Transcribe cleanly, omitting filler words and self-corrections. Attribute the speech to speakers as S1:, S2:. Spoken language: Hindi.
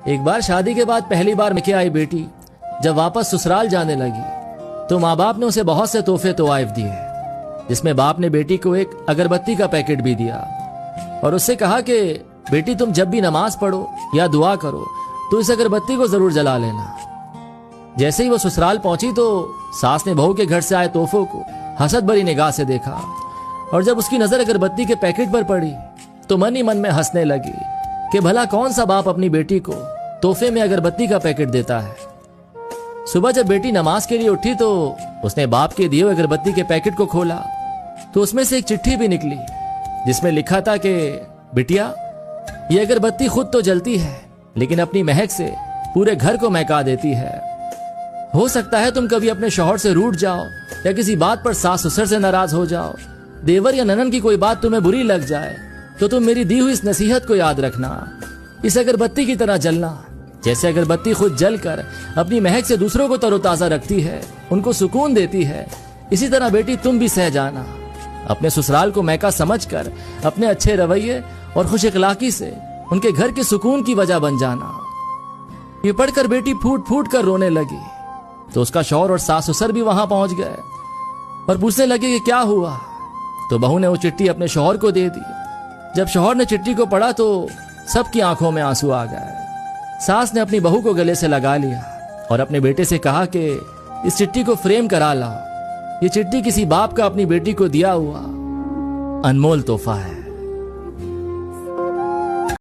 S1: एक बार शादी के बाद पहली बार मिके आई बेटी जब वापस ससुराल जाने लगी तो माँ बाप ने उसे बहुत से तोहफे तोवाइफ दिए, जिसमें बाप ने बेटी को एक अगरबत्ती का पैकेट भी दिया और उससे कहा कि बेटी तुम जब भी नमाज पढ़ो या दुआ करो तो इस अगरबत्ती को जरूर जला लेना। जैसे ही वो ससुराल पहुंची तो सास ने बहू के घर से आए तोहफों को हसद भरी निगाह से देखा और जब उसकी नजर अगरबत्ती के पैकेट पर पड़ी तो मन ही मन में हंसने लगी कि भला कौन सा बाप अपनी बेटी को तोहफे में अगरबत्ती का पैकेट देता है। सुबह जब बेटी नमाज के लिए उठी तो उसने बाप के दिए अगरबत्ती के पैकेट को खोला तो उसमें से एक चिट्ठी भी निकली जिसमें लिखा था कि बिटिया, ये अगरबत्ती खुद तो जलती है लेकिन अपनी महक से पूरे घर को महका देती है। हो सकता है तुम कभी अपने शौहर से रूठ जाओ या किसी बात पर सास ससुर से नाराज हो जाओ, देवर या ननन की कोई बात तुम्हें बुरी लग जाए तो तुम मेरी दी हुई इस नसीहत को याद रखना। इस अगरबत्ती की तरह जलना। जैसे अगरबत्ती खुद जलकर अपनी महक से दूसरों को तरोताजा रखती है, उनको सुकून देती है, इसी तरह बेटी तुम भी सह जाना। अपने ससुराल को महका समझकर अपने अच्छे रवैये और खुश इखलाकी से उनके घर के सुकून की वजह बन जाना। ये पढ़कर बेटी फूट फूट कर रोने लगी तो उसका शौहर और सास ससुर भी वहां पहुंच गए और पूछने लगे कि क्या हुआ। तो बहू ने वो चिट्ठी अपने शौहर को दे दी। जब शौहर ने चिट्ठी को पढ़ा तो सबकी आंखों में आंसू आ गए। सास ने अपनी बहू को गले से लगा लिया और अपने बेटे से कहा कि इस चिट्ठी को फ्रेम करा लाओ। ये चिट्ठी किसी बाप का अपनी बेटी को दिया हुआ अनमोल तोहफा है।